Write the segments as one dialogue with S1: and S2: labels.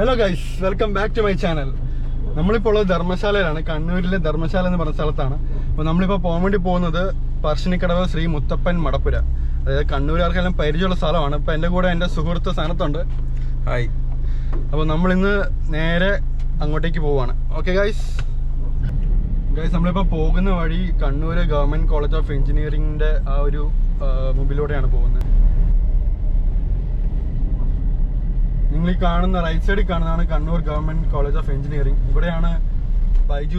S1: Hello guys, welcome back to my channel. നമ്മളിപ്പോൾ ഉള്ളത് ധർമ്മശാലയിലാണ്. കണ്ണൂരിലെ ധർമ്മശാല എന്ന് പറഞ്ഞ സ്ഥലത്താണ്. അപ്പോൾ നമ്മളിപ്പോൾ പോകാൻ വേണ്ടി പോകുന്നത് പറശ്ശിനിക്കടവ് ശ്രീ മുത്തപ്പൻ മടപ്പുര. അതായത് കണ്ണൂരുകാർക്കെല്ലാം പരിചയമുള്ള സ്ഥലമാണ്. ഇപ്പോൾ എൻ്റെ കൂടെ എൻ്റെ സുഹൃത്ത് സ്ഥാനത്തുണ്ട്.
S2: ഹായ്.
S1: അപ്പോൾ നമ്മളിന്ന് നേരെ അങ്ങോട്ടേക്ക് പോവുകയാണ്. ഓക്കെ ഗൈസ്, നമ്മളിപ്പോൾ പോകുന്ന വഴി കണ്ണൂർ ഗവൺമെൻറ് കോളേജ് ഓഫ് എഞ്ചിനീയറിംഗിൻ്റെ ആ ഒരു മുമ്പിലൂടെയാണ് പോകുന്നത്. നിങ്ങൾ ഈ കാണുന്ന റൈറ്റ് സൈഡിൽ കാണുന്നതാണ് Kannur government college of engineering. ഇവിടെയാണ് ബൈജു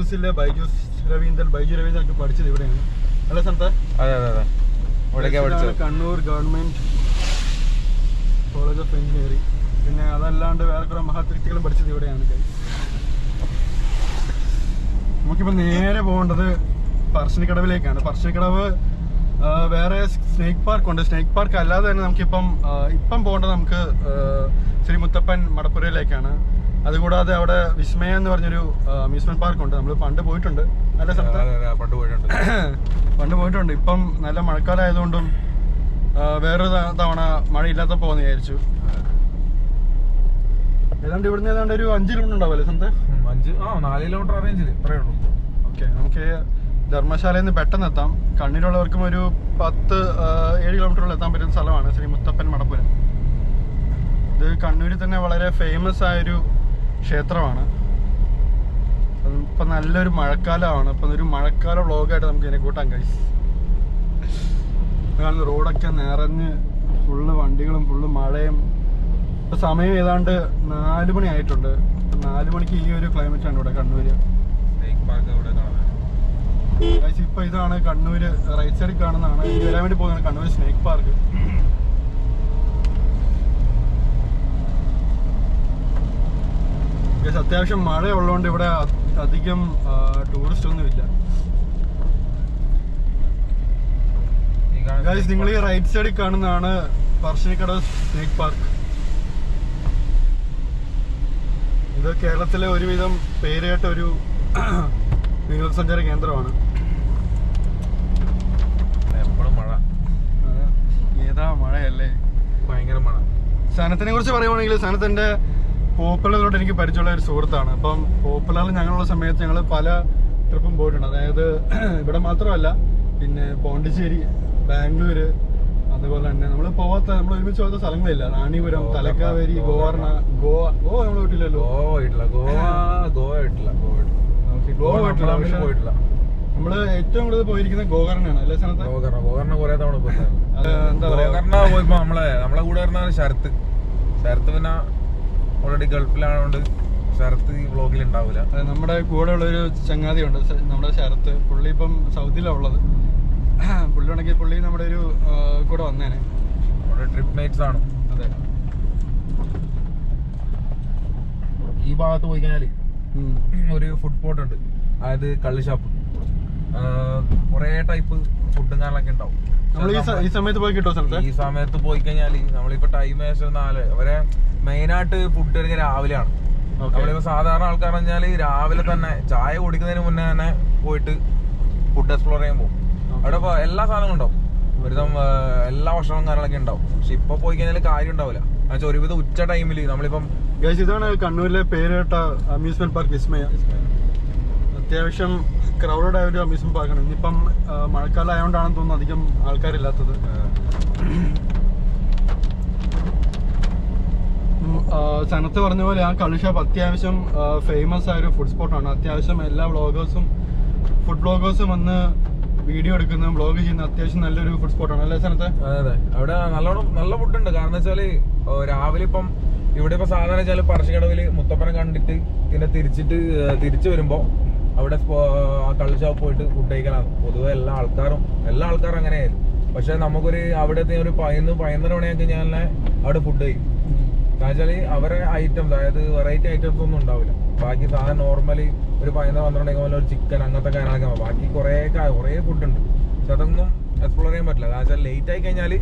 S1: രവീന്ദ്രൻ ഒക്കെ പഠിച്ചത്. ഇവിടെയാണ് അല്ല സ്ഥലത്ത്? Kannur government college of engineering. പിന്നെ അതല്ലാണ്ട് വേറെ കുറെ മഹാത്രികളും പഠിച്ചത് ഇവിടെയാണ്. നമുക്കിപ്പോൾ നേരെ പോകേണ്ടത് പറശ്ശിനിക്കടവിലേക്കാണ്. പറശ്ശിനിക്കടവ് വേറെ സ്നേക്ക് പാർക്ക് ഉണ്ട്. സ്നേക്ക് പാർക്ക് അല്ലാതെ തന്നെ നമുക്കിപ്പം പോകേണ്ടത് നമുക്ക് ശ്രീ മുത്തപ്പൻ മടപ്പുരയിലേക്കാണ്. അതുകൂടാതെ അവിടെ വിസ്മയ എന്ന് പറഞ്ഞൊരു അമ്യൂസ്മെന്റ് പാർക്ക് ഉണ്ട്. നമ്മൾ പണ്ട് പോയിട്ടുണ്ട്. നല്ല സ്ഥലത്ത് പണ്ട് പോയിട്ടുണ്ട്. ഇപ്പം നല്ല മഴക്കാലം ആയതുകൊണ്ടും വേറൊരു തവണ മഴയില്ലാത്ത പോകുന്ന വിചാരിച്ചു. ഏതാണ്ട് ഇവിടുന്ന് ഏതാണ്ട് ഒരു 5 കിലോമീറ്റർ ഉണ്ടാവില്ലേ സ്ഥലത്ത്?
S2: 4 കിലോമീറ്റർ റേഞ്ചിൽ ഇത്രയേ ഉള്ളൂ.
S1: ഓക്കെ, നമുക്ക് ധർമ്മശാലയിൽ നിന്ന് പെട്ടെന്ന് എത്താം. കണ്ണൂരുള്ളവർക്കും ഒരു 10-7 കിലോമീറ്ററിൽ എത്താൻ പറ്റുന്ന സ്ഥലമാണ് ശ്രീ മുത്തപ്പൻ മടപ്പുരം. ഇത് കണ്ണൂരിൽ തന്നെ വളരെ ഫേമസ് ആയൊരു ക്ഷേത്രമാണ്. ഇപ്പം നല്ലൊരു മഴക്കാലമാണ്. ഇപ്പം ഒരു മഴക്കാല വ്ളോഗായിട്ട് നമുക്ക് ഇതിനെ കൂട്ടാൻ കഴിയും. കാരണം റോഡൊക്കെ നിറഞ്ഞ് ഫുള്ള് വണ്ടികളും ഫുള്ള് മഴയും. ഇപ്പം സമയം ഏതാണ്ട് 4 മണി ആയിട്ടുണ്ട്. 4 മണിക്ക് ഈ ഒരു ക്ലൈമറ്റാണ് ഇവിടെ കണ്ണൂര്. ഇപ്പൊ ഇതാണ് കണ്ണൂര് റൈറ്റ് സൈഡിൽ കാണുന്നതാണ്. ഇനി വരാൻ വേണ്ടി പോകുന്നതാണ് കണ്ണൂർ സ്നേക്ക് പാർക്ക്. അത്യാവശ്യം മഴ ഉള്ളതുകൊണ്ട് ഇവിടെ അധികം ടൂറിസ്റ്റ് ഒന്നും ഇല്ല. നിങ്ങൾ ഈ റൈറ്റ് സൈഡിൽ കാണുന്നതാണ് പറശ്ശിനിക്കടവ് സ്നേക്ക് പാർക്ക്. ഇത് കേരളത്തിലെ ഒരുവിധം പേരുകേട്ട ഒരു വിനോദസഞ്ചാര കേന്ദ്രമാണ്.
S2: എപ്പോഴും മഴ,
S1: ഏതാ മഴയല്ലേ, ഭയങ്കര മഴ. സനത്തിനെ കുറിച്ച് പറയുവാണെങ്കിൽ സനത്തിന്റെ പോപ്പുലറിലോട്ട് എനിക്ക് പരിചയമുള്ള ഒരു സുഹൃത്താണ്. അപ്പം പോപ്പുലറിൽ ഞങ്ങളുള്ള സമയത്ത് ഞങ്ങൾ പല ട്രിപ്പും പോയിട്ടുണ്ട്. അതായത് ഇവിടെ മാത്രമല്ല, പിന്നെ പോണ്ടിച്ചേരി, ബാംഗ്ലൂര്, അതുപോലെ തന്നെ നമ്മൾ ഒരുമിച്ച് പോകാത്ത സ്ഥലങ്ങളില്ല. റാണിപുരം, തലക്കാവേരി, ഗോവ നമ്മൾ പോയിട്ടില്ലല്ലോ. ഗോവ പോയിട്ടില്ല. നമ്മള് ഏറ്റവും കൂടുതൽ പോയിരിക്കുന്നത് ഗോകർണാണ് അല്ലേ സ്ഥലത്ത്?
S2: ഗോകർണ കുറെ തവണ എന്താ പറയാ, പോയപ്പോ നമ്മളെ കൂടെ വരുന്ന ശരത്ത് പിന്നെ ഓൾറെഡി ഗൾഫിലായതുകൊണ്ട് ശരത്ത് ഈ വ്ളോഗിൽ ഉണ്ടാവില്ല.
S1: നമ്മുടെ കൂടെ ഉള്ളൊരു ചങ്ങാതിയുണ്ട്, നമ്മുടെ ശരത്ത്. പുള്ളി ഇപ്പം സൗദിയിലാണ് ഉള്ളത്. പുള്ളി ഉണ്ടെങ്കിൽ പുള്ളി നമ്മുടെ ഒരു കൂടെ വന്നേനെ.
S2: നമ്മുടെ ട്രിപ്പ് മേറ്റ്സ് ആണ്.
S1: അതെ.
S2: ഈ ഭാഗത്ത് പോയി കഴിഞ്ഞാല് ഒരു ഫുഡ് കോർട്ട് ഉണ്ട്. അതായത് കള്ള് ഷാപ്പ്. കുറെ ടൈപ്പ് ഫുഡും കാര്യങ്ങളൊക്കെ ഉണ്ടാവും.
S1: ഈ സമയത്ത് പോയി കിട്ടുമോ സ്ഥലത്ത്?
S2: ഈ സമയത്ത് പോയി കഴിഞ്ഞാല് നമ്മളിപ്പോ ടൈം ഏകദേശം 4 അവരെ മെയിനായിട്ട് ഫുഡ് എടുക്കുക രാവിലെയാണ്. നമ്മളിപ്പോ സാധാരണ ആൾക്കാർ പറഞ്ഞാല് രാവിലെ തന്നെ ചായ കുടിക്കുന്നതിന് മുന്നേ തന്നെ പോയിട്ട് ഫുഡ് എക്സ്പ്ലോർ ചെയ്യാൻ പോകും. അവിടെ എല്ലാ സാധനങ്ങളും ഉണ്ടാവും, ഒരുവിധം എല്ലാ ഭക്ഷണവും കാര്യങ്ങളൊക്കെ ഉണ്ടാവും. പക്ഷെ ഇപ്പൊ പോയി കഴിഞ്ഞാൽ കാര്യം ഉണ്ടാവില്ല. എന്നുവെച്ചാൽ ഒരുവിധം ഉച്ച ടൈമില് നമ്മളിപ്പം
S1: ഇതാണ് കണ്ണൂരിലെ പേരുകേട്ട അമ്യൂസ്മെന്റ് പാർക്ക് വിസ്മയ. അത്യാവശ്യം ക്രൗഡഡ് ആയ ഒരു അമ്യൂസ്മെന്റ് പാർക്കാണ്. ഇനിയിപ്പം മഴക്കാലം ആയതുകൊണ്ടാണെന്ന് തോന്നുന്നു അധികം ആൾക്കാരില്ലാത്തത്. സനത്ത് പറഞ്ഞ പോലെ ആ കള്ള് ഷാപ്പ് അത്യാവശ്യം ഫേമസ് ആയ ഒരു ഫുഡ് സ്പോട്ടാണ്. അത്യാവശ്യം എല്ലാ ഫുഡ് ബ്ലോഗേഴ്സും വന്ന് വീഡിയോ എടുക്കുന്ന ബ്ലോഗ് ചെയ്യുന്ന അത്യാവശ്യം നല്ലൊരു ഫുഡ് സ്പോട്ടാണ് അല്ലേ സനത്ത്?
S2: അതെ, അവിടെ നല്ല ഫുഡ് ഉണ്ട്. കാരണം വെച്ചാല് രാവിലെ ഇപ്പം ഇവിടെ ഇപ്പൊ സാധാരണ വെച്ചാൽ പറശ്ശിക്കടവില് മുത്തപ്പനെ കണ്ടിട്ട് പിന്നെ തിരിച്ചു വരുമ്പോ അവിടെ ആ കള്ള് ഷാപ്പ് പോയിട്ട് ഫുഡ് കഴിക്കാനാണ് പൊതുവെ എല്ലാ ആൾക്കാരും അങ്ങനെയായിരുന്നു. പക്ഷെ നമുക്കൊരു അവിടത്തെ ഒരു 11 മണിയാക്കി കഴിഞ്ഞാൽ അവിടെ ഫുഡ് കഴിക്കും. കാരണം വെച്ചാല് അവരെ ഐറ്റംസ്, അതായത് വെറൈറ്റി ഐറ്റംസ് ഒന്നും ഉണ്ടാവില്ല. ബാക്കി സാധനം നോർമലി ഒരു 11-12 പോലെ ഒരു ചിക്കൻ അങ്ങനത്തെ കാര്യങ്ങളൊക്കെ. ബാക്കി കുറേ ഫുഡ് ഉണ്ട്. പക്ഷെ അതൊന്നും എക്സ്പ്ലോർ ചെയ്യാൻ പറ്റില്ല. കാരണം വെച്ചാൽ ലേറ്റ് ആയി കഴിഞ്ഞാൽ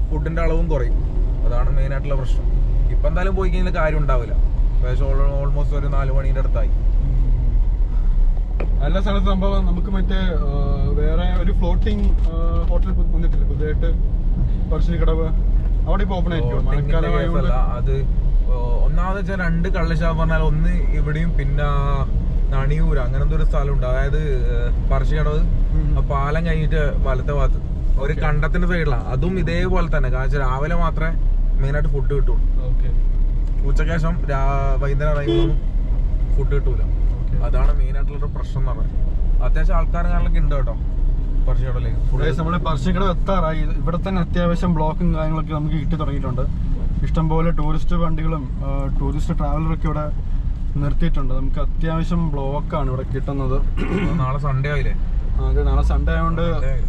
S2: ഫുഡിന്റെ അളവും കുറയും. അതാണ് മെയിൻ ആയിട്ടുള്ള പ്രശ്നം. ഇപ്പൊ എന്തായാലും പോയി കഴിഞ്ഞാൽ കാര്യം ഉണ്ടാവില്ല. ഏകദേശം ഓൾമോസ്റ്റ് ഒരു 4 മണീന്റെ അടുത്തായി.
S1: നല്ല സ്ഥലത്ത് സംഭവം. നമുക്ക് മറ്റേ വേറെ ഒരു ഫ്ലോട്ടിംഗ് ഹോട്ടൽ വന്നിട്ടില്ല പുതിയതായിട്ട് പറശ്ശിനിക്കടവ്? അവിടെ ഇപ്പൊ ഓപ്പൺ ആയിരിക്കും. മഴക്കാലമായതുകൊണ്ട്
S2: അത് ഒന്നാമത് വെച്ചാൽ 2 കള്ള് ഷാപ്പ് പറഞ്ഞാൽ ഒന്ന് ഇവിടെയും പിന്നെ നണിയൂർ അങ്ങനത്തെ ഒരു സ്ഥലമുണ്ട്. അതായത് പറശ്ശിക്കടവ് പാലം കഴിഞ്ഞിട്ട് വലത്തെ ഭാഗത്ത് ഒരു കണ്ടത്തിന്റെ സൈഡിലാണ്. അതും ഇതേപോലെ തന്നെ. കാരണം രാവിലെ മാത്രമേ മെയിനായിട്ട് ഫുഡ് കിട്ടുള്ളൂ. ഉച്ചയ്ക്ക് ശേഷം വൈകുന്നേരം ടൈമിലൊന്നും ഫുഡ് കിട്ടൂല. അതാണ് മെയിനായിട്ടുള്ളൊരു പ്രശ്നം എന്ന് പറയുന്നത്. അത്യാവശ്യം ആൾക്കാരൊക്കെ ഉണ്ട് കേട്ടോ പറശ്ശിക്കടവിലേക്ക്.
S1: നമ്മള് പറശ്ശിക്കടവ് എത്താറായി. ഇവിടെ തന്നെ അത്യാവശ്യം ബ്ലോക്കും കാര്യങ്ങളൊക്കെ നമുക്ക് കിട്ടി തുടങ്ങിയിട്ടുണ്ട്. ഇഷ്ടംപോലെ ടൂറിസ്റ്റ് വണ്ടികളും ടൂറിസ്റ്റ് ട്രാവലറൊക്കെ ഇവിടെ നിർത്തിയിട്ടുണ്ട്. നമുക്ക് അത്യാവശ്യം ബ്ലോക്കാണ് ഇവിടെ കിട്ടുന്നത്.
S2: നാളെ സൺഡേ ആയില്ലേ?
S1: അതെ, നാളെ സൺഡേ ആയതുകൊണ്ട്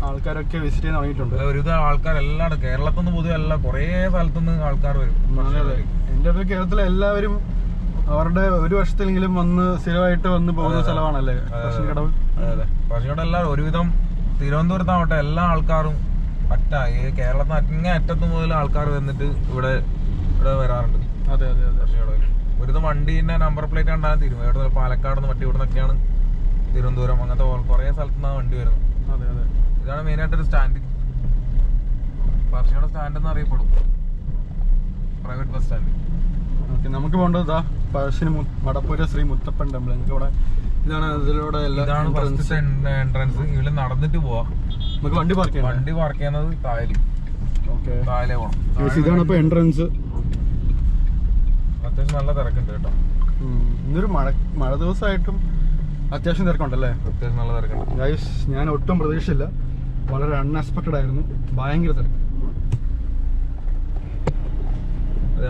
S1: ആൾക്കാരൊക്കെ വിസിറ്റ് ചെയ്യാൻ തുടങ്ങിയിട്ടുണ്ട്.
S2: ഒരുവിധ ആൾക്കാരെല്ലാം കേരളത്തിൽ നിന്ന് പൊതുവെ അല്ല, കുറേ സ്ഥലത്തുനിന്ന് ആൾക്കാർ വരും.
S1: അതെ, എൻ്റെ ഒരു കേരളത്തിലെ എല്ലാവരും അവരുടെ ഒരു വർഷത്തിലെങ്കിലും വന്ന് സ്ഥിരമായിട്ട് വന്ന് പോകുന്ന സ്ഥലമാണല്ലേ പറശ്ശിക്കടവ്.
S2: അതെ, പറശ്ശിക്കടവ് എല്ലാവരും ഒരുവിധം തിരുവനന്തപുരത്താവട്ടെ എല്ലാ ആൾക്കാരും കേരളത്തിന് അറ്റത്ത് മുതൽ ആൾക്കാർ വന്നിട്ട് ഇവിടെ വരാറുണ്ട്.
S1: അതെ അതെ അതെ.
S2: പറശ്ശിക്കടവിൽ ഒരുവിധം വണ്ടീന്റെ നമ്പർ പ്ലേറ്റ് കണ്ടാൽ തീരും. ഇവിടെ പാലക്കാട് നിന്ന് മറ്റേ ഇവിടെ നിന്നൊക്കെയാണ് തിരുവനന്തപുരം അങ്ങനത്തെ കുറേ സ്ഥലത്ത് നിന്നാണ് വണ്ടി വരുന്നത്.
S1: അതെ അതെ.
S2: ഇതാണ് മെയിനായിട്ടൊരു സ്റ്റാൻഡ്. പറശ്ശിക്കടവ് സ്റ്റാൻഡ് എന്ന് അറിയപ്പെടും, പ്രൈവറ്റ് ബസ് സ്റ്റാൻഡ്.
S1: ഓക്കെ, നമുക്ക് പോകേണ്ടത് മടപ്പൂര് ശ്രീ മുത്തപ്പൻ ടെമ്പിൾ. നമുക്ക് ഇവിടെ ഇതാണ് ഇതിലൂടെ
S2: ഇതാണ് ഫസ്റ്റ് എൻട്രൻസ്. ഇവിടെ നടന്നിട്ട് പോവാ.
S1: നമുക്ക് വണ്ടി പാർക്ക് ചെയ്യാം.
S2: വണ്ടി പാർക്ക് ചെയ്യുന്നത് താഴെ.
S1: ഓക്കെ,
S2: താഴെ പോകണം.
S1: ഇതാണ് ഇപ്പൊ എൻട്രൻസ്.
S2: അത്യാവശ്യം നല്ല തിരക്കുണ്ട് കേട്ടോ.
S1: ഇന്നൊരു മഴ ദിവസമായിട്ടും അത്യാവശ്യം തിരക്കുണ്ടല്ലേ?
S2: അത്യാവശ്യം നല്ല തിരക്കുണ്ട്
S1: ഗൈസ്. ഞാൻ ഒട്ടും പ്രതീക്ഷിച്ചില്ല, വളരെ അൺഎക്സ്പെക്ടഡ് ആയിരുന്നു. ഭയങ്കര തിരക്ക്.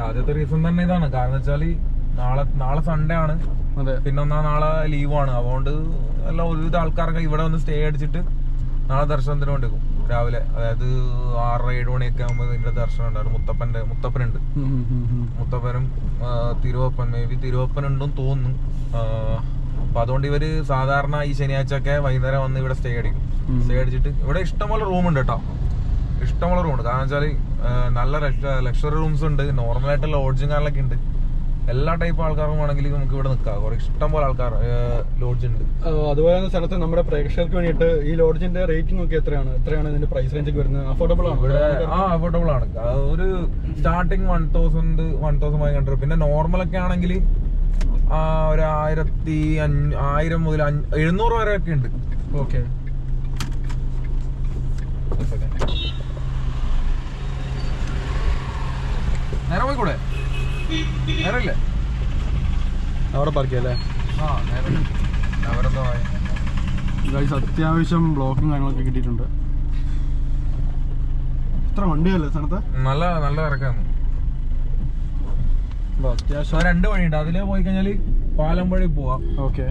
S2: ആദ്യത്തെ റീസൺ തന്നെ ഇതാണ്. കാരണം വെച്ചാല് നാളെ സൺഡേ ആണ്.
S1: അതെ,
S2: പിന്നെ നാളെ ലീവാണ്. അതുകൊണ്ട് എല്ലാം ഒരുവിധ ആൾക്കാരൊക്കെ ഇവിടെ വന്ന് സ്റ്റേ അടിച്ചിട്ട് നാളെ ദർശനത്തിന് വേണ്ടി പോകും രാവിലെ. അതായത് 6-7 മണിയൊക്കെ ആകുമ്പോൾ ഇതിന്റെ ദർശനം ഉണ്ടായിരുന്നു. മുത്തപ്പനുണ്ട്. മുത്തപ്പനും തിരുവപ്പൻ, മേ ബി തിരുവപ്പൻ ഉണ്ടെന്ന് തോന്നുന്നു. അപ്പൊ അതുകൊണ്ട് ഇവര് സാധാരണ ഈ ശനിയാഴ്ച ഒക്കെ വൈകുന്നേരം വന്ന് ഇവിടെ സ്റ്റേ അടിക്കും. സ്റ്റേ അടിച്ചിട്ട് ഇവിടെ ഇഷ്ടംപോലെ റൂമുണ്ട് കേട്ടോ. ഇഷ്ടംപോലെ റൂമുണ്ട്. കാരണം വെച്ചാൽ നല്ല ലക്ഷറി റൂംസ് ഉണ്ട്, നോർമലായിട്ട് ലോഡ്ജും കാര്യങ്ങളൊക്കെ ഉണ്ട്. എല്ലാ ടൈപ്പ് ആൾക്കാർക്കും വേണമെങ്കിൽ നമുക്ക് ഇവിടെ നിൽക്കാം. കുറെ ഇഷ്ടംപോലെ ആൾക്കാർ ലോഡ്ജ് ഉണ്ട്.
S1: അതുപോലെ തന്നെ സ്ഥലത്ത് നമ്മുടെ പ്രേക്ഷകർക്ക് വേണ്ടിയിട്ട് ഈ ലോഡ്ജിന്റെ റേറ്റിംഗ് ഒക്കെ എത്രയാണ് ഇതിന്റെ പ്രൈസ് റേഞ്ച് ഒക്കെ വരുന്നത്? അഫോർഡബിൾ ആണ് ഇവിടെ?
S2: അഫോർഡബിൾ ആണ്. ഒരു സ്റ്റാർട്ടിങ് 1,500. പിന്നെ നോർമലൊക്കെ ആണെങ്കിൽ ഒരു 1000 മുതൽ 700 വരെ ഒക്കെ ഉണ്ട്.
S1: ഓക്കെ,
S2: നേരെ പോയിക്കൂടെ? നേരല്ലേ
S1: അവിടെ പാർക്ക് ചെയ്യാം അല്ലേ? അത്യാവശ്യം ബ്ലോക്കും കാര്യങ്ങളൊക്കെ കിട്ടിയിട്ടുണ്ട്. ഇത്ര വണ്ടിയല്ലേ സ്ഥലത്ത്?
S2: നല്ല തിരക്കാണ്.
S1: അത്യാവശ്യം
S2: 2 വഴിയുണ്ട്. അതിലേ പോയി കഴിഞ്ഞാല് പാലം വഴി പോവാം.
S1: ഓക്കെ,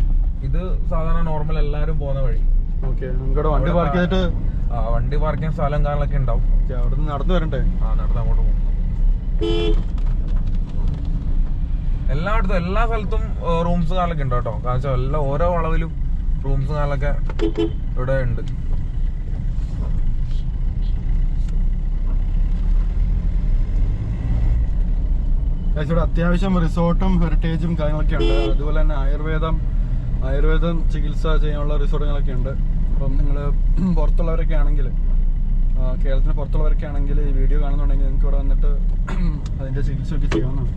S2: ഇത് സാധാരണ നോർമൽ എല്ലാരും പോകുന്ന വഴി.
S1: ഓക്കെ, നമുക്കവിടെ വണ്ടി പാർക്ക് ചെയ്തിട്ട്
S2: വണ്ടി പാർക്ക് ചെയ്യാൻ സ്ഥലം കാര്യങ്ങളൊക്കെ ഉണ്ടാവും.
S1: അവിടെ നിന്ന് നടന്നു വരണ്ടേ?
S2: നടന്ന് അങ്ങോട്ട് പോകും. എല്ലായിടത്തും എല്ലാ സ്ഥലത്തും റൂംസ് കാലൊക്കെ ഉണ്ട് കേട്ടോ. കാരണം വെച്ചാൽ എല്ലാ ഓരോ വളവിലും റൂംസ് കാലൊക്കെ ഇവിടെ ഉണ്ട്.
S1: ഇവിടെ അത്യാവശ്യം റിസോർട്ടും ഹെറിറ്റേജും കാര്യങ്ങളൊക്കെ ഉണ്ട്. അതുപോലെ തന്നെ ആയുർവേദം ചികിത്സ ചെയ്യാനുള്ള റിസോർട്ടുകളൊക്കെ ഉണ്ട്. അപ്പം നിങ്ങൾ പുറത്തുള്ളവരൊക്കെ ആണെങ്കിൽ, കേരളത്തിന് പുറത്തുള്ളവരൊക്കെ ആണെങ്കിൽ ഈ വീഡിയോ കാണുന്നുണ്ടെങ്കിൽ നിങ്ങൾക്ക് ഇവിടെ വന്നിട്ട് അതിൻ്റെ ചികിത്സയൊക്കെ ചെയ്യാവുന്നതാണ്.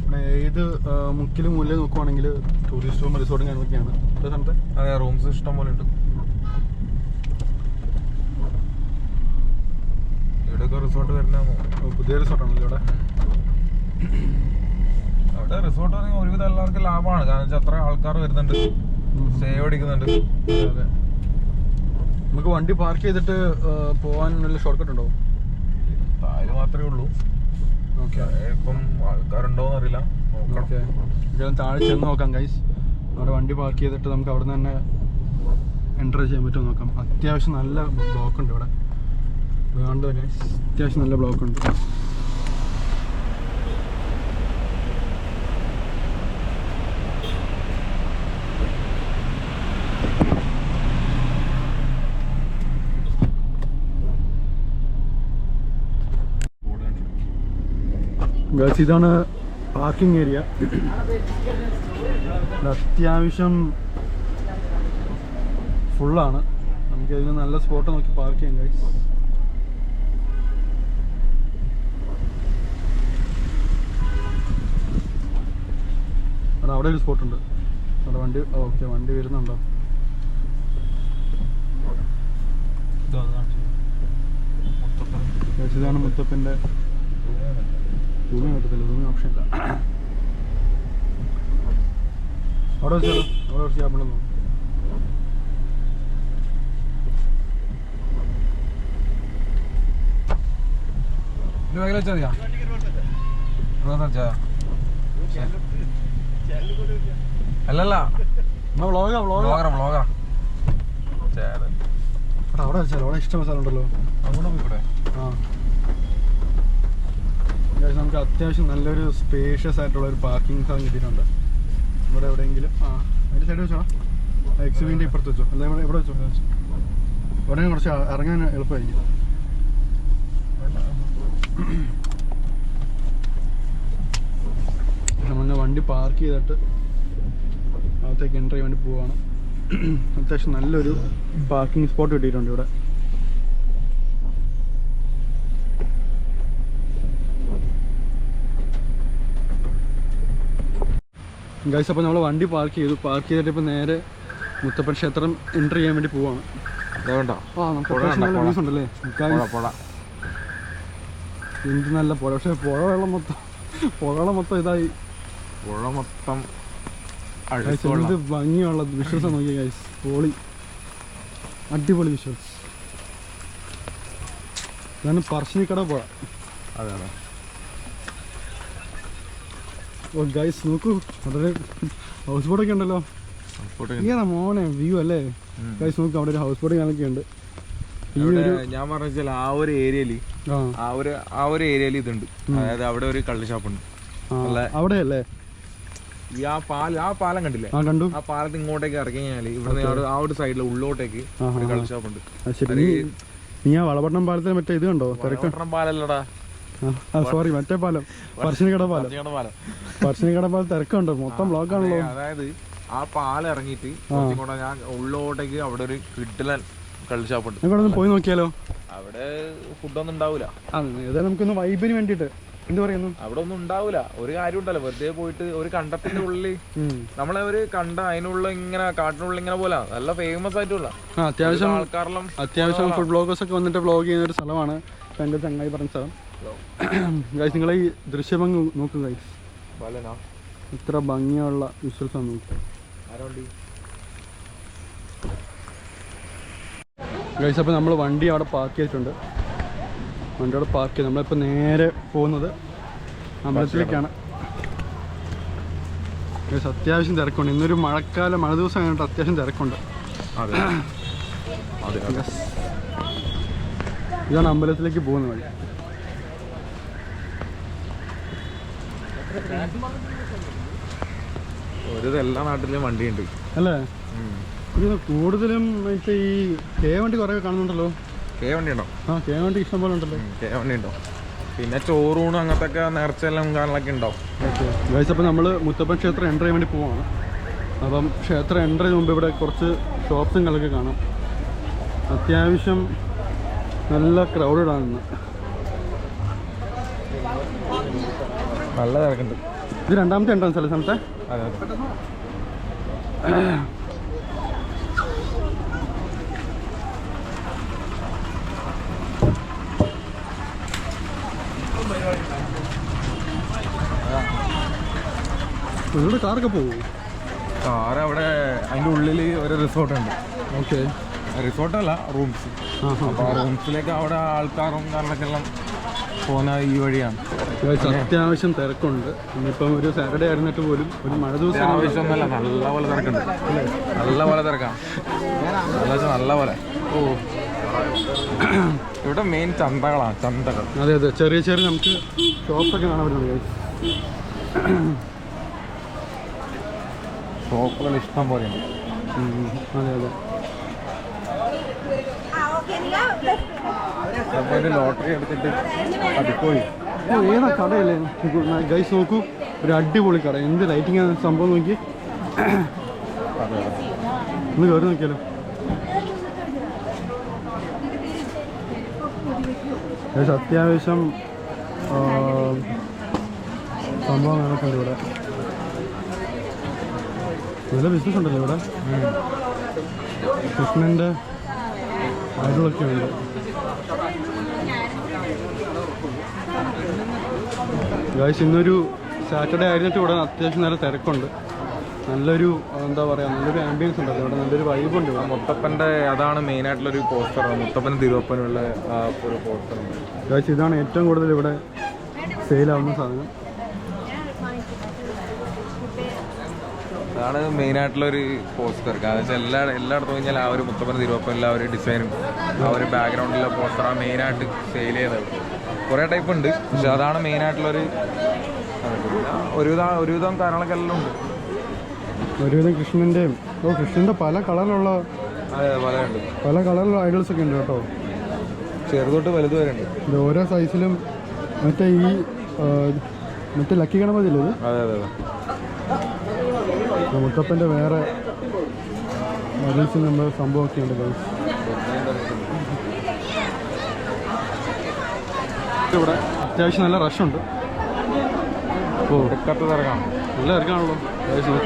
S1: ഇവിടെ ഏത് മുക്കിലും മൂലയും നോക്കുവാണെങ്കിൽ ടൂറിസ്റ്റ് റൂം റിസോർട്ടും കാര്യങ്ങളൊക്കെയാണ് ഇവിടെ സ്ഥലത്ത്.
S2: അതെ, റൂംസ് ഇഷ്ടം പോലെ ഉണ്ട്. ഇവിടെയൊക്കെ റിസോർട്ട് വരുന്ന
S1: പുതിയ റിസോർട്ടാണല്ലോ ഇവിടെ.
S2: അവിടെ റിസോർട്ട് പറയുമ്പോൾ ഒരുവിധം എല്ലാവർക്കും ലാഭമാണ്. കാരണം വെച്ചാൽ അത്ര ആൾക്കാർ വരുന്നുണ്ട്, സ്റ്റേ അടിക്കുന്നുണ്ട്.
S1: അതെ, നമുക്ക് വണ്ടി പാർക്ക് ചെയ്തിട്ട് പോകാൻ വല്ല ഷോർട്ട് കട്ട് ഉണ്ടോ?
S2: താഴെ മാത്രമേ ഉള്ളൂ.
S1: ഓക്കെ,
S2: ഇപ്പം ആൾക്കാരുണ്ടോന്ന് അറിയില്ല.
S1: ഓക്കെ, താഴെ ചെന്ന് നോക്കാം ഗൈസ്. അവിടെ വണ്ടി പാർക്ക് ചെയ്തിട്ട് നമുക്ക് അവിടെ നിന്ന് തന്നെ എൻ്റർ ചെയ്യാൻ പറ്റുമോ നോക്കാം. അത്യാവശ്യം നല്ല ബ്ലോക്ക് ഉണ്ട് ഇവിടെ. വേണ്ട ഗൈസ്, അത്യാവശ്യം നല്ല ബ്ലോക്ക് ഉണ്ട്. ഗൈസ്, ഇതാണ് പാർക്കിംഗ് ഏരിയ. അത്യാവശ്യം ഫുള്ളാണ്. നമുക്ക് ഇതിന് നല്ല സ്പോട്ട് നോക്കി പാർക്ക് ചെയ്യാം ഗൈസ്. അവിടെ ഒരു സ്പോട്ടുണ്ട്. അവിടെ വണ്ടി ഓക്കെ വണ്ടി വരുന്നുണ്ടോ? ഇതാണ് മുത്തപ്പൻ്റെ റൂമി കിട്ടത്തില്ല, റൂമി ഓപ്ഷൻ ഇല്ല. അവിടെ വെച്ചാലോ, അവിടെ വെച്ച് ക്യാബിളൊന്നും
S2: അല്ലല്ല
S1: വ്ളോഗാ
S2: വ്ളോഗറാ
S1: അവിടെ വെച്ചാലോ, അവിടെ ഇഷ്ടമുള്ള സ്ഥലം ഉണ്ടല്ലോ.
S2: അങ്ങോട്ട് പോയിക്കൂടെ?
S1: ആ നമുക്ക് അത്യാവശ്യം നല്ലൊരു സ്പേഷ്യസ് ആയിട്ടുള്ള ഒരു പാർക്കിംഗ് സ്ഥലം കിട്ടിയിട്ടുണ്ട് ഇവിടെ എവിടെയെങ്കിലും. ആ അതിൻ്റെ സൈഡ് വെച്ചോളാം, എക്സിബിൻ്റെ ഇപ്പുറത്ത് വെച്ചോ, അല്ല ഇവിടെ വെച്ചോ. ഇവിടെ കുറച്ച് ഇറങ്ങാൻ എളുപ്പമായിരിക്കും. നമ്മളിങ്ങനെ വണ്ടി പാർക്ക് ചെയ്തിട്ട് അകത്തേക്ക് എൻ്റർ ചെയ്യാൻ വേണ്ടി പോവുകയാണ്. അത്യാവശ്യം നല്ലൊരു പാർക്കിംഗ് സ്പോട്ട് കിട്ടിയിട്ടുണ്ട് ഇവിടെ. ഗൈസ് അപ്പോൾ നമ്മൾ വണ്ടി പാർക്ക് ചെയ്തിട്ട് ഇപ്പോൾ നേരെ മുത്തപ്പൻ ക്ഷേത്രം എൻ്റർ ചെയ്യാൻ വേണ്ടി പോവാണ്. ആ നമുക്ക് അത്യാവശ്യം നല്ല വ്യൂസ് ഉണ്ടല്ലേ എന്ത് നല്ല പുഴ. പക്ഷേ പുഴവെള്ളം മൊത്തം ഇതായി,
S2: പുഴ മൊത്തം
S1: എന്ത് ഭംഗിയുള്ള വിഷ്വൽസ് നോക്കിയ ഗൈസ്, പൊളി അടിപൊളി വിഷ്വൽസ്. ഇതാണ് പറശ്ശിനിക്കട പുഴ.
S2: അതെ അതെ.
S1: ഓ ഗൈസ് നോക്കൂ, അവിടെ ഹൗസ് ബോട്ടൊക്കെ ഉണ്ടല്ലോ. ഏതാ മോനെ വ്യൂ അല്ലേ ഗൈസ്? നോക്കൂ അവിടെ ഒരു ഹൗസ് ബോട്ട് കാണൊക്കെ ഉണ്ട്.
S2: ഞാൻ പറഞ്ഞാൽ ആ ഒരു ഏരിയയില് ഇതുണ്ട്. അതായത് അവിടെ ഒരു കള്ള് ഷോപ്പുണ്ട്.
S1: അവിടെ അല്ലേ
S2: ഈ ആ പാലം കണ്ടില്ലേ?
S1: കണ്ടു. ആ
S2: പാലത്ത് ഇങ്ങോട്ടേക്ക് ഇറങ്ങി കഴിഞ്ഞാല് ഇവിടെ ആ ഒരു സൈഡില് ഉള്ളോട്ടേക്ക് ഒരു കള്ള് ഷോപ്പുണ്ട്.
S1: നീ ആ വളപട്ടണം പാലത്തിന് മറ്റേ ഇത് കണ്ടോ?
S2: വളപട്ടണം പാലല്ലടാ,
S1: സോറി മറ്റേ പാലം, പറശ്ശിനിക്കട പാലം. പറശ്ശിനിക്കട പാലം തിരക്കുണ്ടോ? മൊത്തം ബ്ലോക്ക് ആണല്ലോ.
S2: അതായത് ആ പാലം ഇറങ്ങിയിട്ട് ഞാൻ ഉള്ളോട്ടേക്ക് അവിടെ ഒരു കിഡിലൻ കള്ള് ഷോപ്പുണ്ട്.
S1: നമുക്ക് പോയി നോക്കിയാലോ?
S2: അവിടെ ഫുഡൊന്നും ഉണ്ടാവൂല.
S1: നമുക്കൊന്ന് വൈബിന് വേണ്ടിട്ട് എന്ത് പറയുന്നു,
S2: അവിടെ ഒന്നും ഉണ്ടാവൂല. ഒരു കാര്യം ഉണ്ടല്ലോ, വെറുതെ പോയിട്ട് ഒരു കണ്ടത്തിന്റെ ഉള്ളിൽ നമ്മളെ ഒരു കണ്ട അതിനുള്ള ഇങ്ങനെ കാട്ടിനുള്ള ഇങ്ങനെ പോലെ നല്ല ഫേമസ് ആയിട്ടുള്ള
S1: അത്യാവശ്യം ഫുഡ് ബ്ലോഗേഴ്സ് ഒക്കെ വന്നിട്ട് വ്ളോഗ് ചെയ്യുന്ന ഒരു സ്ഥലമാണ് എൻ്റെ ചങ്ങായി പറഞ്ഞ സ്ഥലം. ഗൈസ് നിങ്ങൾ ഈ ദൃശ്യഭംഗി നോക്കും ഗൈസ്, ഇത്ര ഭംഗിയുള്ള വിഷ്വൽസ് ആണ് നോക്കുക ഗൈസ്. അപ്പോൾ നമ്മൾ വണ്ടി അവിടെ പാർക്ക് ചെയ്തിട്ടുണ്ട്. വണ്ടി അവിടെ പാർക്ക് ചെയ്ത് നമ്മളിപ്പോൾ നേരെ പോകുന്നത് അമ്പലത്തിലേക്കാണ്. ഗൈസ് അത്യാവശ്യം തിരക്കുണ്ട്. ഇന്നൊരു മഴ ദിവസം കഴിഞ്ഞിട്ട് അത്യാവശ്യം തിരക്കുണ്ട്. ഇതാണ് അമ്പലത്തിലേക്ക് പോകുന്ന വഴി.
S2: ഒരു എല്ലാ നാട്ടിലും വണ്ടിയുണ്ട്
S1: അല്ലേ? കൂടുതലും മറ്റേ ഈ കെ വണ്ടി കുറേ കാണുന്നുണ്ടല്ലോ.
S2: കെ വണ്ടി ഉണ്ടോ?
S1: ആ കെ വണ്ടി ഇഷ്ടം പോലെ ഉണ്ടല്ലോ.
S2: കെ വണ്ടി ഉണ്ടോ? പിന്നെ ചോറൂണ് അങ്ങനത്തെ ഒക്കെ നേർച്ചയെല്ലാം കാണലൊക്കെ ഉണ്ടാവും.
S1: ഓക്കെ ഗൈസ്, അപ്പോൾ നമ്മൾ മുത്തപ്പൻ ക്ഷേത്രം എൻ്റർ ചെയ്യാൻ വേണ്ടി പോവാണ്. അപ്പം ക്ഷേത്രം എൻ്റർ ചെയ്യുന്ന മുമ്പ് ഇവിടെ കുറച്ച് ഷോപ്സുകളൊക്കെ കാണാം. അത്യാവശ്യം നല്ല ക്രൗഡഡ് ആണ്.
S2: നല്ല തിരക്കുണ്ട്.
S1: ഇത് രണ്ടാമത്തെ എൻട്രൻസ് അല്ലേ സ്ഥലത്തെ?
S2: അതെ അതെ.
S1: ഇവിടെ കാറൊക്കെ പോകും.
S2: കാർ അവിടെ അതിൻ്റെ ഉള്ളിൽ ഒരു റിസോർട്ടുണ്ട്.
S1: Okay,
S2: റിസോർട്ടല്ല, rooms. അപ്പോൾ ആ റൂംസിലേക്ക് അവിടെ ആൾക്കാരും കാരണമൊക്കെ എല്ലാം പോകുന്ന ഈ വഴിയാണ്.
S1: അത്യാവശ്യം തിരക്കുണ്ട്. ഇന്നിപ്പം ഒരു സാറ്റർഡേ ആയിരുന്നിട്ട് പോലും ഒരു മഴ ദിവസം
S2: ആവശ്യമൊന്നുമല്ല, നല്ല പോലെ തിരക്കുണ്ട്. നല്ല പോലെ തിരക്കാണ്, നല്ല പോലെ.
S1: ഓ
S2: ഇവിടെ മെയിൻ ചന്തകളാണ്, ചന്തകൾ.
S1: അതെ അതെ, ചെറിയ ചെറിയ നമുക്ക് ഷോപ്പൊക്കെ കാണാൻ പറ്റുന്നത്.
S2: ഷോപ്പുകൾ ഇഷ്ടം പോലെയുണ്ട്.
S1: അതെ അതെ.
S2: ഒരു ലോട്ടറി എടുത്തിട്ട് അടിപ്പോയി.
S1: ഏതാ കടയല്ലേ ഗൈസ്? നോക്കൂ, ഒരു അടിപൊളി കട. എന്ത് ലൈറ്റിംഗ് ആണ് സംഭവം നോക്കി. ഒന്ന് കയറി നോക്കിയാലോ ഗൈസ്? അത്യാവശ്യം സംഭവം കാണുന്നുണ്ട് ഇവിടെ. നല്ല ബിസിനസ് ഉണ്ടല്ലോ ഇവിടെ. കൃഷ്ണൻ്റെ ഐഡലൊക്കെ ഉണ്ട്. ഗായ്സ് ഇന്നൊരു സാറ്റർഡേ ആയിരുന്നിട്ട് ഇവിടെ അത്യാവശ്യം നല്ല തിരക്കുണ്ട്. നല്ലൊരു എന്താ പറയുക, നല്ലൊരു ആംബിയൻസ് ഉണ്ടല്ലോ ഇവിടെ, നല്ലൊരു വൈബുണ്ട് ഇവിടെ.
S2: മുത്തപ്പൻ്റെ അതാണ് മെയിനായിട്ടുള്ളൊരു പോസ്റ്ററാണ്, മുത്തപ്പനും തിരുവപ്പനുള്ള ഒരു പോസ്റ്ററുണ്ട്.
S1: ഗായ്സ് ഇതാണ് ഏറ്റവും കൂടുതൽ ഇവിടെ സെയിലാവുന്ന സാധനം.
S2: അതാണ് മെയിനായിട്ടുള്ളൊരു പോസ്റ്റർ. കാരണം വെച്ചാൽ എല്ലായിടത്തും കഴിഞ്ഞാൽ ആ ഒരു മുത്തപ്പനും തിരുവപ്പനുള്ള ആ ഒരു ഡിസൈനും ആ ഒരു ബാക്ക്ഗ്രൗണ്ടിലുള്ള പോസ്റ്ററാണ് മെയിനായിട്ട് സെയിൽ ചെയ്യുന്നത്. കുറേ ടൈപ്പ് ഉണ്ട്, പക്ഷെ അതാണ് മെയിനായിട്ടുള്ളൊരു ഒരുവിധം കാര്യങ്ങളൊക്കെ എല്ലാം ഉണ്ട്.
S1: ഒരുവിധം കൃഷ്ണൻ്റെയും കൃഷ്ണൻ്റെ പല കളറിലുള്ള പല കളറിലുള്ള ഐഡൽസ് ഒക്കെ ഉണ്ട് കേട്ടോ.
S2: ചെറുതൊട്ട് വലുത് വരെ ഉണ്ട്.
S1: ഇത് ഓരോ സൈസിലും. മറ്റേ ഈ മറ്റേ ലക്കി ഗണപതിയില്ലേ ഇത്?
S2: അതെ അതെ അതെ.
S1: മുത്തപ്പൻ്റെ വേറെ ഐഡൽസ് നമ്മൾ സംഭവമൊക്കെ ഉണ്ട് ഗൈസ്. ഇവിടെ അത്യാവശ്യം നല്ല റഷുണ്ട്. ഓ
S2: തിരക്കാണ്,
S1: നല്ല തിരക്കാണല്ലോ.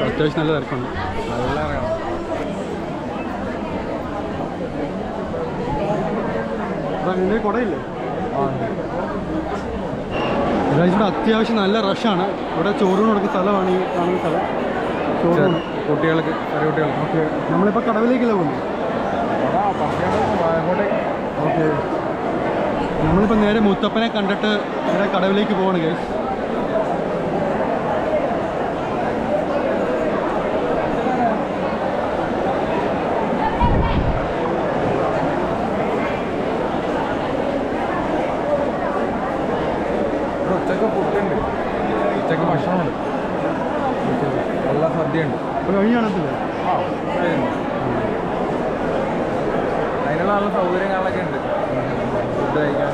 S1: അത്യാവശ്യം നല്ല തിരക്കുണ്ട്.
S2: നല്ല തിരക്കാണ്.
S1: നിന്റെ കുടയില്ലേ? ഇവിടെ അത്യാവശ്യം നല്ല റഷാണ്. ഇവിടെ ചോറിന് കൊടുക്കുന്ന സ്ഥലമാണ് ഈ കാണുന്ന സ്ഥലം. ചോറിന്
S2: കുട്ടികൾക്ക്, ചെറിയ കുട്ടികൾക്ക്.
S1: ഓക്കെ, നമ്മളിപ്പോൾ കടവിലേക്കല്ലേ പോകുന്നു. ഓക്കെ, നമ്മളിപ്പോൾ നേരെ മുത്തപ്പനെ കണ്ടിട്ട് നേരെ കടവിലേക്ക് പോവാണ് ഗൈസ്.
S2: ഉച്ചക്ക് ഫുഡുണ്ട്, ഉച്ചക്ക് ഭക്ഷണമുണ്ട്, നല്ല സദ്യയുണ്ട്.
S1: അപ്പോൾ കഴിഞ്ഞ കാണത്തില്ല.
S2: അതിനുള്ള നല്ല സൗകര്യങ്ങളൊക്കെ ഉണ്ട് ഫുഡ് കഴിക്കാൻ.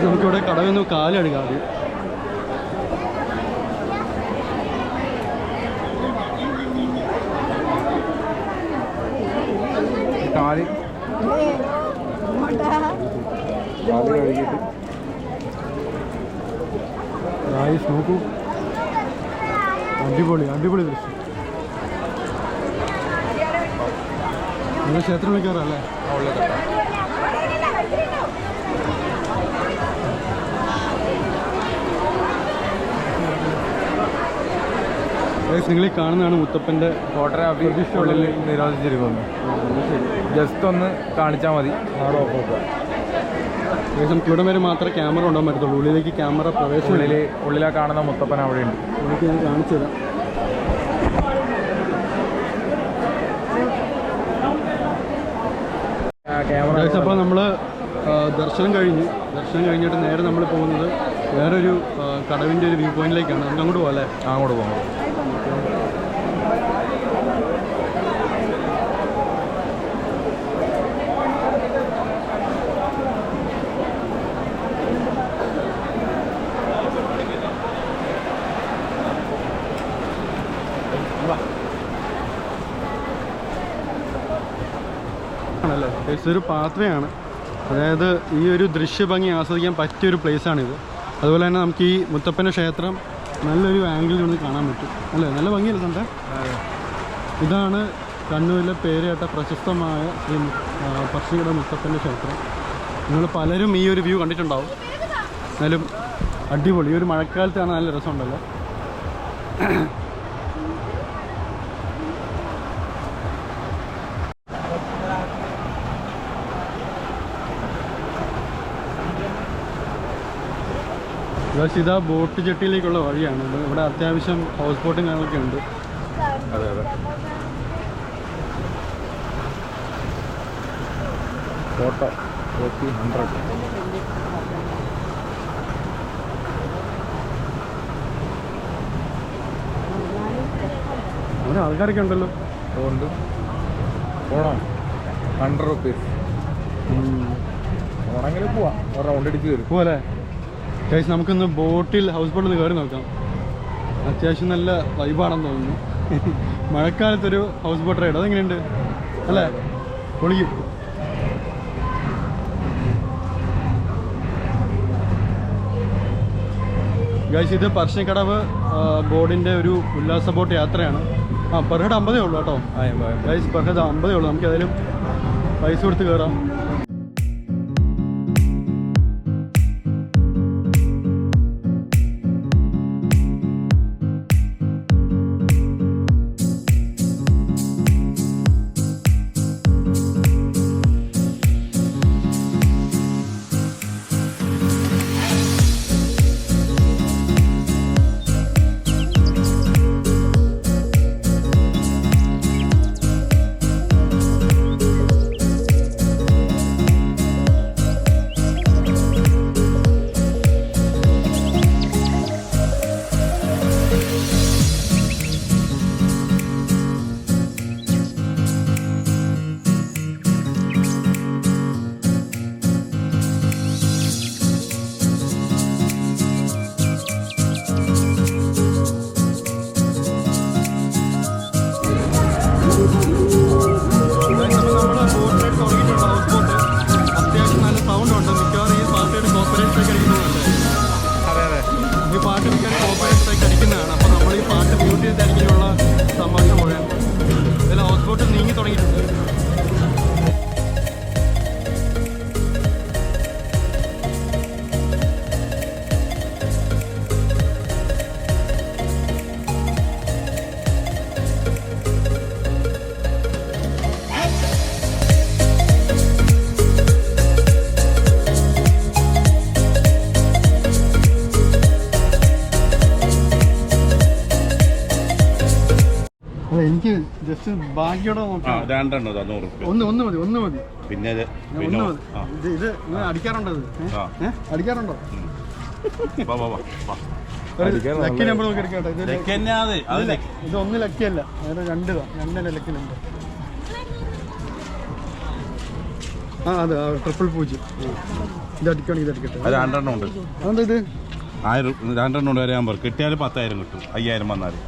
S1: നമുക്കിവിടെ കടവൊന്ന് കാലെടുക്കാം ആദ്യം.
S2: കാല് കഴുകിയിട്ട്
S1: ഗായ്സ് നോക്കൂ, അടിപൊളി അടിപൊളി ദൃശ്യം. നിങ്ങൾ ക്ഷേത്രം വയ്ക്കാറല്ലേ? നിങ്ങൾ ഈ കാണുന്നതാണ് മുത്തപ്പൻ്റെ
S2: ഫോട്ടോഗ്രാഫി ഉള്ളിൽ നിരോധിച്ചിരിക്കുന്നു. ജസ്റ്റ് ഒന്ന് കാണിച്ചാൽ മതി.
S1: ഏകദേശം ഇവിടെ വരെ മാത്രമേ ക്യാമറ ഉണ്ടാകാൻ പറ്റത്തുള്ളൂ. ഉള്ളിലേക്ക് ക്യാമറ പ്രവേശനം.
S2: ഉള്ളിലാ കാണുന്ന മുത്തപ്പൻ അവിടെയുണ്ട്.
S1: ഉള്ളിലേക്ക് ഞാൻ കാണിച്ചു തരാം. അപ്പോൾ നമ്മൾ ദർശനം കഴിഞ്ഞിട്ട് നേരെ നമ്മൾ പോകുന്നത് വേറൊരു കടവിൻ്റെ ഒരു വ്യൂ പോയിന്റിലേക്കാണ്. നമുക്ക് അങ്ങോട്ട് പോകാം അല്ലേ?
S2: അങ്ങോട്ട് പോകാം.
S1: ആണല്ലേ, ഇതൊരു പാത്രയാണ്. അതായത് ഈ ഒരു ദൃശ്യഭംഗി ആസ്വദിക്കാൻ പറ്റിയൊരു പ്ലേസാണിത്. അതുപോലെ തന്നെ നമുക്ക് ഈ മുത്തപ്പൻ്റെ ക്ഷേത്രം നല്ലൊരു ആംഗിളിൽ നിന്ന് കാണാൻ പറ്റും അല്ലേ? നല്ല ഭംഗിയല്ലേ സണ്ടേ? ഇതാണ് കണ്ണൂരിലെ പേരുകേട്ട പ്രശസ്തമായ ശ്രീ പറശ്ശിനിക്കട മുത്തപ്പൻ്റെ ക്ഷേത്രം. നിങ്ങൾ പലരും ഈ ഒരു വ്യൂ കണ്ടിട്ടുണ്ടാവും. എന്നാലും അടിപൊളി. ഈ ഒരു മഴക്കാലത്താണ് നല്ല രസമുണ്ടല്ലോ. ഇതാ ബോട്ട് ജെട്ടിയിലേക്കുള്ള വഴിയാണ്. ഇവിടെ അത്യാവശ്യം ഹൗസ് ബോട്ടും കാര്യങ്ങളൊക്കെ ഉണ്ട്.
S2: അതെ അതെ. ഫോട്ടോ 100.
S1: അവിടെ ആൾക്കാരൊക്കെ ഉണ്ടല്ലോ.
S2: അതുകൊണ്ട് പോണം. 100 rupees. ഓണെങ്കിലും പോവാം, റൗണ്ട് അടിച്ച് കയറി
S1: പോവല്ലേ ഗൈസ്? നമുക്കൊന്ന് ബോട്ടിൽ, ഹൗസ് ബോട്ടിൽ ഒന്ന് കയറി നോക്കാം. അത്യാവശ്യം നല്ല വൈബാണെന്ന് തോന്നുന്നു. മഴക്കാലത്തൊരു ഹൗസ് ബോട്ട് റൈഡ് അതെങ്ങനെയുണ്ട് അല്ലേ? പൊളിക്കും. ഗൈസ് ഇത് പറശ്ശിനിക്കടവ് ബോർഡിൻ്റെ ഒരു ഉല്ലാസ ബോട്ട് യാത്രയാണ്. പെർ ഹെഡ് 50 ഉള്ളൂ കേട്ടോ ഗൈസ്, പെർ ഹെഡ് 50 ഉള്ളൂ. നമുക്ക് ഏതായാലും പൈസ കൊടുത്ത് കയറാം. എനിക്ക് ജസ്റ്റ് ബാക്കിയോടെ നോക്കാം. ഒന്ന് മതി.
S3: പിന്നെ
S1: ഇത് അടിക്കാറുണ്ടോ? അടിക്കാറുണ്ടോ? ലക്കി നമ്പർ നോക്കി എടുക്കട്ടെ. ഇത് ഒന്ന് ലക്കിയല്ല, രണ്ടെണ്ണം ലക്കി നമ്പർ. അതെ, ട്രിപ്പിൾ 0. ഇത് അടിക്കുകയാണെങ്കിൽ ഇത് അടിക്കട്ടെ.
S3: അതെന്താ
S1: ഇത്
S3: 1000 വരെ നമ്പർ കിട്ടിയാൽ 10,000 കിട്ടും. 5000 വന്നാല്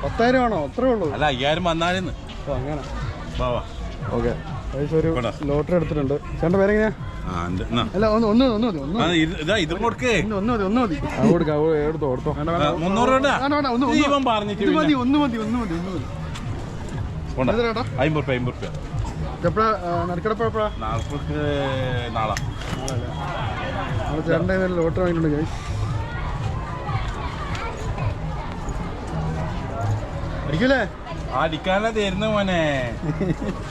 S1: 10,000 ആണോ? അത്രേ ഉള്ളൂ?
S3: അല്ല, 5000 വന്നാലെന്ന്.
S1: അങ്ങനെ
S3: ഓക്കെ.
S1: ഒരു ലോട്ടറി എടുത്തിട്ടുണ്ട്. ചേട്ടൻ്റെ പേരെങ്ങനെയാ? അല്ല, ഒന്ന് മതി. എപ്പോഴാ നറുക്കെടുപ്പ്?
S3: നാളെ
S1: ചേട്ടൻ്റെ ലോട്ടറി വാങ്ങിയിട്ടുണ്ട് ഗൈസ്. അടിക്കൂലേ?
S3: അടിക്കാനേ തരുന്ന മോനെ.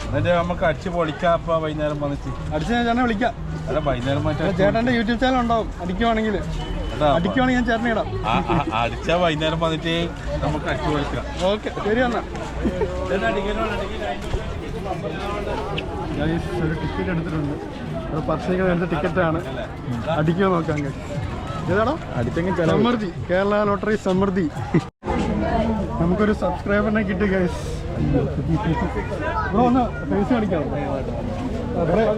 S3: എന്നിട്ട് നമുക്ക് അടിച്ച് പൊളിക്കാപ്പ. വൈകുന്നേരം വന്നിട്ട്
S1: അടിച്ച് ഞാൻ ചേട്ടനെ വിളിക്കാം.
S3: അല്ല, വൈകുന്നേരം
S1: ചേട്ടൻ്റെ യൂട്യൂബ് ചാനൽ ഉണ്ടാവും. അടിക്കുവാണെങ്കിൽ ഞാൻ ചേട്ടനെ ഇടാം.
S3: അടിച്ചാ വൈകുന്നേരം വന്നിട്ട് നമുക്ക് അടിച്ച് പൊളിക്കാം.
S1: ഓക്കെ, ശരി എന്നാ. ഒരു ടിക്കറ്റ് എടുത്തിട്ടുണ്ട്. പറശ്ശിനിക്കടവ് എടുത്ത ടിക്കറ്റാണ്. അടിക്കുക നോക്കാം. ഏതാണോ? സമൃദ്ധി, കേരള ലോട്ടറി സമൃദ്ധി. നമുക്കൊരു സബ്സ്ക്രൈബറിനെ കിട്ടി ഗൈസ്. ബ്രോ ഒന്ന് ഫേസ് കാണിക്കാം.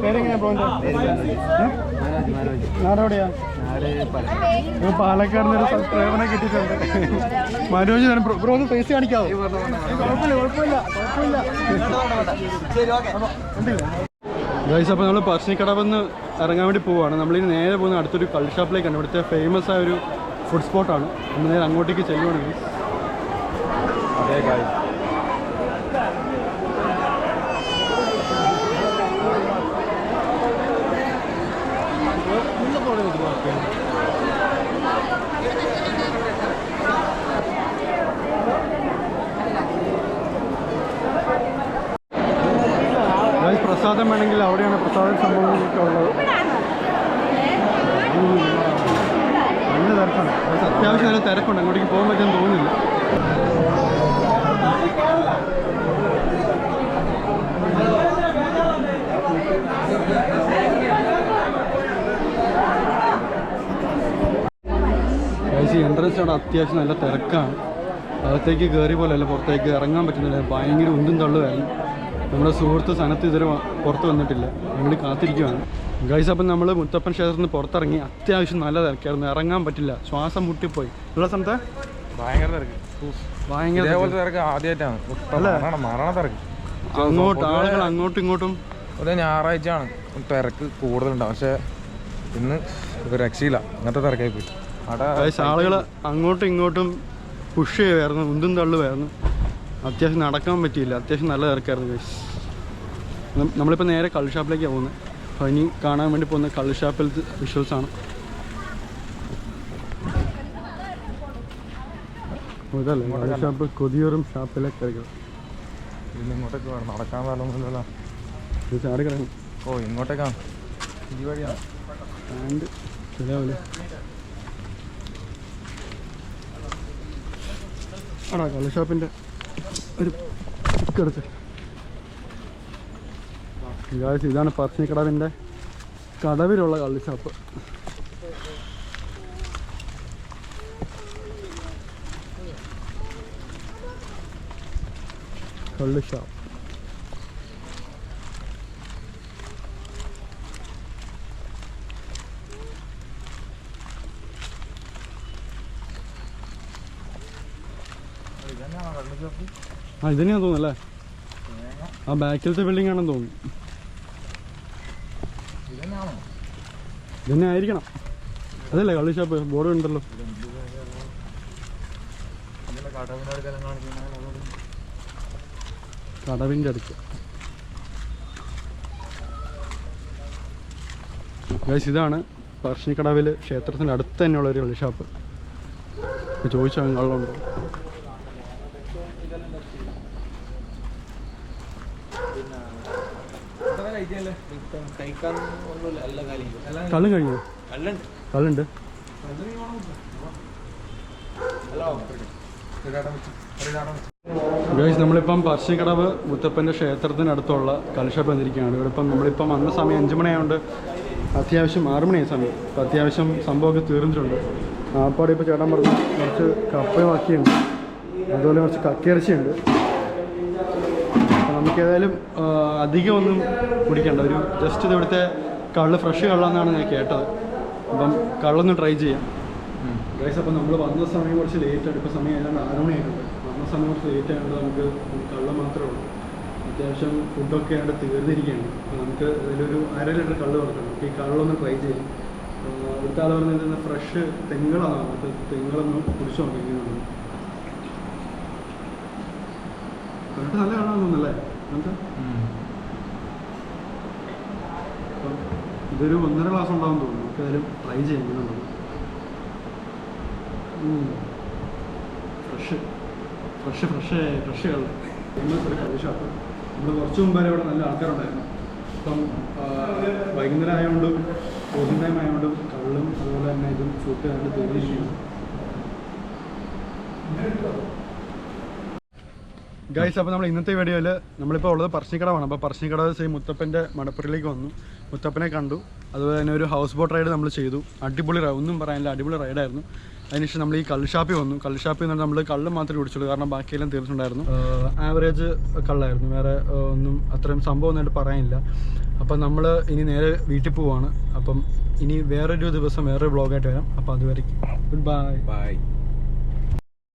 S1: പേരെങ്ങനെയാ ബ്രോൻ്റെ? നാടെവിടെയാ? പാലക്കാടിന് ഒരു സബ്സ്ക്രൈബറിനെ കിട്ടിയിട്ടുണ്ട്. മനോജ് തന്നെ. ബ്രോ ഒന്ന് ഫേസ് കാണിക്കാവോ? കുഴപ്പമില്ല. ഗൈസ്, അപ്പോൾ നമ്മൾ പറശ്ശിനിക്കടവെന്ന് ഇറങ്ങാൻ വേണ്ടി പോവുകയാണ്. നമ്മളിനി നേരെ പോകുന്ന അടുത്തൊരു കള്ള് ഷോപ്പിലേക്കാണ്. ഇവിടുത്തെ ഫേമസ് ആയ ഒരു ഫുഡ് സ്പോട്ടാണ്. നമ്മൾ നേരെ അങ്ങോട്ടേക്ക് ചെല്ലുവാണ് ഗൈസ്.
S2: അതെ ഗൈസ്,
S1: പ്രസാദം വേണമെങ്കിൽ അവിടെയാണ് പ്രസാദ സംഭവങ്ങളൊക്കെ ഉള്ളത്. നല്ല തിരക്കാണ്. അത്യാവശ്യം നല്ല തിരക്കുണ്ട്. അങ്ങോട്ടേക്ക് പോകാൻ പറ്റുമെന്ന് തോന്നുന്നില്ല. എൻട്രൻസ് അവിടെ അത്യാവശ്യം നല്ല തിരക്കാണ്. അകത്തേക്ക് കയറി പോലെയല്ല, പുറത്തേക്ക് ഇറങ്ങാൻ പറ്റുന്നില്ല. ഭയങ്കര ഉന്തും തള്ളുമായിരുന്നു. നമ്മുടെ സുഹൃത്ത് സനത്ത് ഇതുവരെ പുറത്ത് വന്നിട്ടില്ല. ഞങ്ങൾ കാത്തിരിക്കുകയാണ്. ഗൈസ് അപ്പം നമ്മൾ മുത്തപ്പൻ ക്ഷേത്രത്തിൽ നിന്ന് പുറത്തിറങ്ങി. അത്യാവശ്യം നല്ല തിരക്കായിരുന്നു, ഇറങ്ങാൻ പറ്റില്ല, ശ്വാസം മുട്ടിപ്പോയി. ഉള്ള സ്ഥലത്തെ
S2: ഭയങ്കര തിരക്ക്,
S1: ഭയങ്കര
S2: ഇതേപോലത്തെ തിരക്ക് ആദ്യമായിട്ടാണ്. മരണ തിരക്ക്,
S1: ആളുകൾ അങ്ങോട്ടും ഇങ്ങോട്ടും.
S2: ഒരു ഞായറാഴ്ചയാണ് തിരക്ക് കൂടുതലുണ്ടാവും, പക്ഷെ ഇന്ന് ഒരു രക്ഷയില്ല, അങ്ങനത്തെ തിരക്കായി പോയി.
S1: ഗൈസ് ആളുകൾ അങ്ങോട്ടും ഇങ്ങോട്ടും പുഷ് ചെയ്യുമായിരുന്നു, ഉന്തും തള്ളുമായിരുന്നു. അത്യാവശ്യം നടക്കാൻ പറ്റിയില്ല, അത്യാവശ്യം നല്ല തിരക്കായിരുന്നു ഗൈസ്. നമ്മളിപ്പോൾ നേരെ കള്ള് ഷാപ്പിലേക്കാണ് പോകുന്നത്. അപ്പോൾ ഇനി കാണാൻ വേണ്ടി പോകുന്ന കള്ള് ഷാപ്പിലത്തെ വിഷ്വൽസാണ്. ഇതല്ലേ കള്ള് ഷാപ്പ്, കൊതിയൂറും ഷാപ്പിലെ കറികൾ.
S2: ഇങ്ങോട്ടേക്ക് വേണം, നടക്കാൻ സ്ഥലമൊന്നുമില്ലല്ലോ.
S1: ഇത് ചാടി കിടക്കും.
S2: ഓ ഇങ്ങോട്ടേക്കാണ്, ഈ വഴിയാണ്.
S1: ആൻഡ് ശരിയാവില്ലേ ആടാ കള്ള് ഷാപ്പിൻ്റെ ഒരു എടുത്ത്. ഇതാണ് പറശ്ശിനിക്കടവിൻ്റെ കടവിലുള്ള കള്ള് ഷാപ്പ്. കള്ള് ഷാപ്പ് ഇതന്നെയാന്ന് തോന്നുന്നല്ലേ, ആ ബാക്കിലത്തെ ബിൽഡിംഗ് ആണെന്ന് തോന്നുന്നു. ഇതന്നെ ആയിരിക്കണം, അതല്ലേ കള്ള് ഷാപ്പ്, ബോർഡ് ഉണ്ടല്ലോ. കടവിൻ്റെ അടുത്ത് ഗൈസ് ഇതാണ് പറശ്ശിനിക്കടവിൽ ക്ഷേത്രത്തിൻ്റെ അടുത്ത് തന്നെയുള്ള ഒരു കള്ള് ഷാപ്പ്. ചോദിച്ചാൽ കള്ളുണ്ടോ? കള്ളും കഴിഞ്ഞോ? കള്ളുണ്ട്. ഗൈസ് നമ്മളിപ്പം പറശ്ശിനിക്കടവ് മുത്തപ്പൻ്റെ ക്ഷേത്രത്തിനടുത്തുള്ള കള്ള് ഷാപ്പ് വന്നിരിക്കുകയാണ്. ഇവിടെ ഇപ്പം നമ്മളിപ്പം വന്ന സമയം 5 മണിയായതുകൊണ്ട് അത്യാവശ്യം 6 മണിയായ സമയം. അപ്പം അത്യാവശ്യം സംഭവമൊക്കെ തീർന്നിട്ടുണ്ട്. അപ്പോൾ ഇപ്പോൾ ചേട്ടൻ പറഞ്ഞ കുറച്ച് കപ്പയും ബാക്കിയുണ്ട്, അതുപോലെ കുറച്ച് കക്കിയിറച്ചിയുണ്ട്. നമുക്ക് ഏതായാലും അധികമൊന്നും കുടിക്കണ്ട, ഒരു ജസ്റ്റ് ഇത് ഇവിടുത്തെ കള്ള് ഫ്രഷ് കള്ളെന്നാണ് ഞാൻ കേട്ടത്. അപ്പം കള്ളൊന്ന് ട്രൈ ചെയ്യാം ഗൈസ്. അപ്പം നമ്മൾ വന്ന സമയം കുറച്ച് ലേറ്റാണ്, ഇപ്പോൾ സമയം ഏതാണ്ട് 6 മണിയായിട്ടുണ്ട്. വന്ന സമയം കുറച്ച് ലേറ്റ് ആയതുകൊണ്ട് നമുക്ക് കള്ള് മാത്രമേ ഉള്ളൂ. അത്യാവശ്യം ഫുഡൊക്കെ ആയിട്ട് തീർന്നിരിക്കുകയാണ്. അപ്പോൾ നമുക്ക് ഇതിലൊരു 1/2 ലിറ്റർ കള്ള് കൊടുക്കണം. നമുക്ക് ഈ കള്ളൊന്ന് ട്രൈ ചെയ്യാം. ഇവിടുത്തെ ആൾ പറഞ്ഞിരുന്ന ഫ്രഷ് തെങ്ങുകളാണ്, നമുക്ക് തെങ്ങുകളൊന്ന് കുടിച്ചു നോക്കിയിരിക്കുന്നുണ്ട്. കണ്ടിട്ട് നല്ല കാണാൻ തോന്നുന്നല്ലേ നമുക്ക്. അപ്പം ഇതൊരു 1.5 ഗ്ലാസ് ഉണ്ടാവും തോന്നുന്നു. നമുക്ക് ഏതായാലും ട്രൈ ചെയ്യുന്നുണ്ട്. ഫ്രഷ് കള്ള് ഒരു കള്ള് ഷാപ്പ്. നമ്മൾ കുറച്ച് മുമ്പ് വരെ ഇവിടെ നല്ല ആൾക്കാരുണ്ടായിരുന്നു. ഇപ്പം വൈകുന്നേരം ആയതുകൊണ്ടും ക്ലോസിംഗ് ടൈം ആയതുകൊണ്ടും കള്ളും അതുപോലെ തന്നെ ഇതും ഷൂട്ട് ആയിട്ട് തീർന്നിരിക്കുന്നു. ഗൈസ് അപ്പോൾ നമ്മൾ ഇന്നത്തെ വീഡിയോയിൽ നമ്മളിപ്പോൾ ഉള്ളത് പറശ്ശിനിക്കടവാണ്. അപ്പോൾ പറശ്ശിനിക്കടവ് സെയിം മുത്തപ്പൻ്റെ മടപ്പുരയിലേക്ക് വന്നു, മുത്തപ്പനെ കണ്ടു. അതുപോലെ തന്നെ ഒരു ഹൗസ് ബോട്ട് റൈഡ് നമ്മൾ ചെയ്തു. അടിപൊളി ഒന്നും പറയാനില്ല, അടിപൊളി റൈഡായിരുന്നു. അതിനുശേഷം നമ്മൾ ഈ കള്ള് ഷാപ്പിൽ വന്നു. കള്ള് ഷാപ്പിൽ നിന്ന് നമ്മൾ കള്ള് മാത്രമേ കുടിച്ചുള്ളൂ, കാരണം ബാക്കിയെല്ലാം തീർച്ചിട്ടുണ്ടായിരുന്നു. ആവറേജ് കള്ളായിരുന്നു, വേറെ ഒന്നും അത്രയും സംഭവം ഒന്നായിട്ട് പറയാനില്ല. അപ്പം നമ്മൾ ഇനി നേരെ വീട്ടിൽ പോവാണ്. അപ്പം ഇനി വേറൊരു ദിവസം വേറൊരു വ്ളോഗായിട്ട് വരാം. അപ്പോൾ അതുവരെ ഗുഡ് ബൈ.